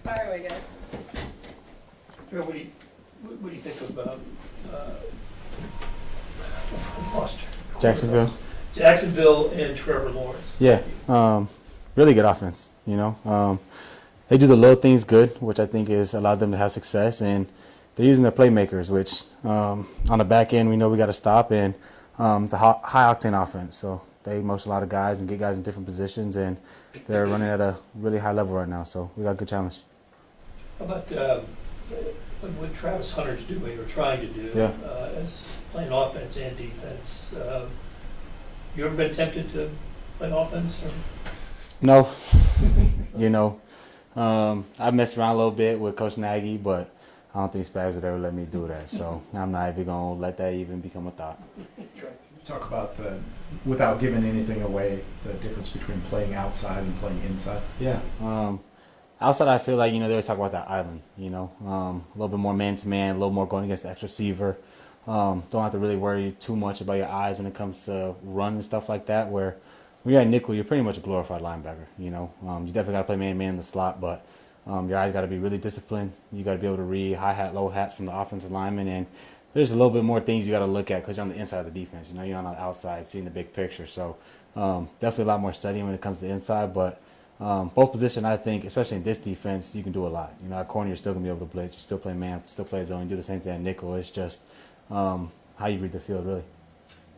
Fire away, guys. What do you think of Foster? Jacksonville and Trevor Lawrence? Yeah, really good offense. They do the little things good, which I think has allowed them to have success, and they're using their playmakers, which on the back end we know we got to stop, and it's a high octane offense. So they motion a lot of guys and get guys in different positions, and they're running at a really high level right now. So we got a good challenge. How about what Travis Hunter's doing or trying to do as playing offense and defense? You ever been tempted to play offense? Or? No. I've messed around a little bit with Coach Nagy, but I don't think Spags would ever let me do that. So I'm not even going to let that even become a thought. Talk about without giving anything away, the difference between playing outside and playing inside. Yeah. Outside, I feel like, they always talk about that island, a little bit more man-to-man, a little more going against the extra receiver. Don't have to really worry too much about your eyes when it comes to run and stuff like that, where when you're at nickel, you're pretty much a glorified linebacker, You definitely got to play man-to-man in the slot, but your eyes got to be really disciplined. You got to be able to read high hat, low hats from the offensive lineman, and there's a little bit more things you got to look at because you're on the inside of the defense. You're on the outside seeing the big picture. So definitely a lot more studying when it comes to the inside, but both positions, I think, especially in this defense, you can do a lot. At corner, you're still going to be able to blitz. You still play man, still play zone. You do the same thing at nickel. It's just how you read the field, really.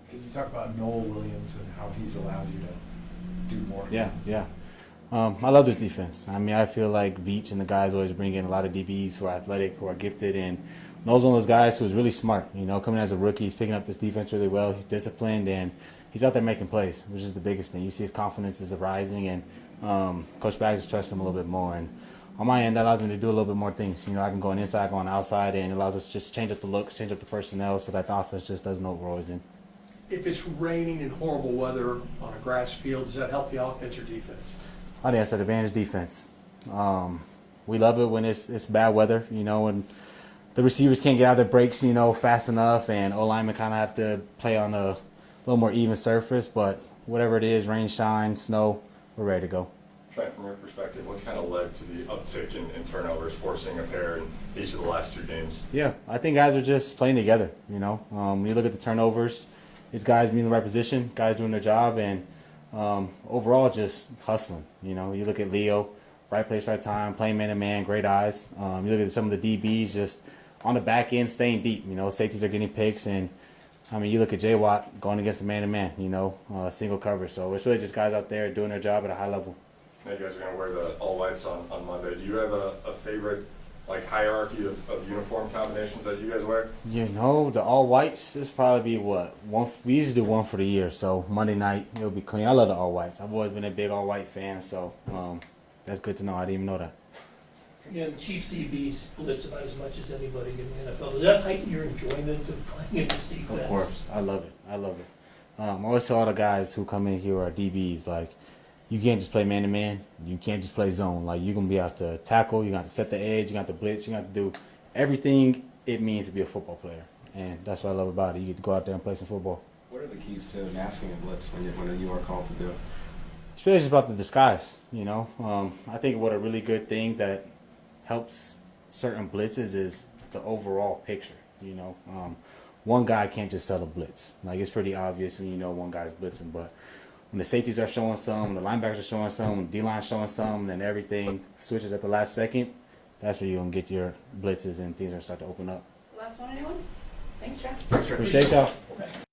Can you talk about Noel Williams and how he's allowed you to do more? Yeah. I love this defense. I feel like Veach and the guys always bring in a lot of DBs who are athletic, who are gifted, and Noel's one of those guys who's really smart. Coming as a rookie, he's picking up this defense really well. He's disciplined, and he's out there making plays, which is the biggest thing. You see his confidence is rising, and Coach Spags just trusts him a little bit more. And on my end, that allows me to do a little bit more things. I can go on inside, go on outside, and it allows us to just change up the looks, change up the personnel so that the offense just doesn't know what we're always in. If it's raining and horrible weather on a grass field, does that help the offense or defense? I think that's an advantage defense. We love it when it's bad weather, when the receivers can't get out of their breaks, fast enough, and O-linemen kind of have to play on a little more even surface. But whatever it is, rain, shine, snow, we're ready to go. Trent, from your perspective, what's kind of led to the uptick in turnovers, forcing a pair in each of the last two games? Yeah, I think guys are just playing together, When you look at the turnovers, it's guys being in the right position, guys doing their job, and overall just hustling. You look at Leo, right place, right time, playing man-to-man, great eyes. You look at some of the DBs just on the back end staying deep. Safeties are getting picks, and you look at J. Watt going against the man-to-man, single coverage. So it's really just guys out there doing their job at a high level. Now you guys are going to wear the all whites on Monday. Do you have a favorite hierarchy of uniform combinations that you guys wear? The all whites, this probably be one. We usually do one for the year, so Monday night it'll be clean. I love the all whites. I've always been a big all white fan, so that's good to know. I didn't even know that. The Chiefs DBs blitz about as much as anybody in the NFL. Does that heighten your enjoyment of playing in this defense? Of course, I love it. I always tell all the guys who come in here are DBs, you can't just play man-to-man. You can't just play zone. You're going to be out to tackle. You're going to have to set the edge. You're going to have to blitz. You're going to have to do everything it means to be a football player. And that's what I love about it. You get to go out there and play some football. What are the keys to masking a blitz when you are called to do it? It's really just about the disguise, I think what a really good thing that helps certain blitzes is the overall picture, One guy can't just sell a blitz. It's pretty obvious when one guy's blitzing, but when the safeties are showing some, the linebackers are showing some, when the D-line's showing some, then everything switches at the last second, that's where you're going to get your blitzes and things are going to start to open up. Last one, anyone? Thanks, Jeff. Appreciate y'all.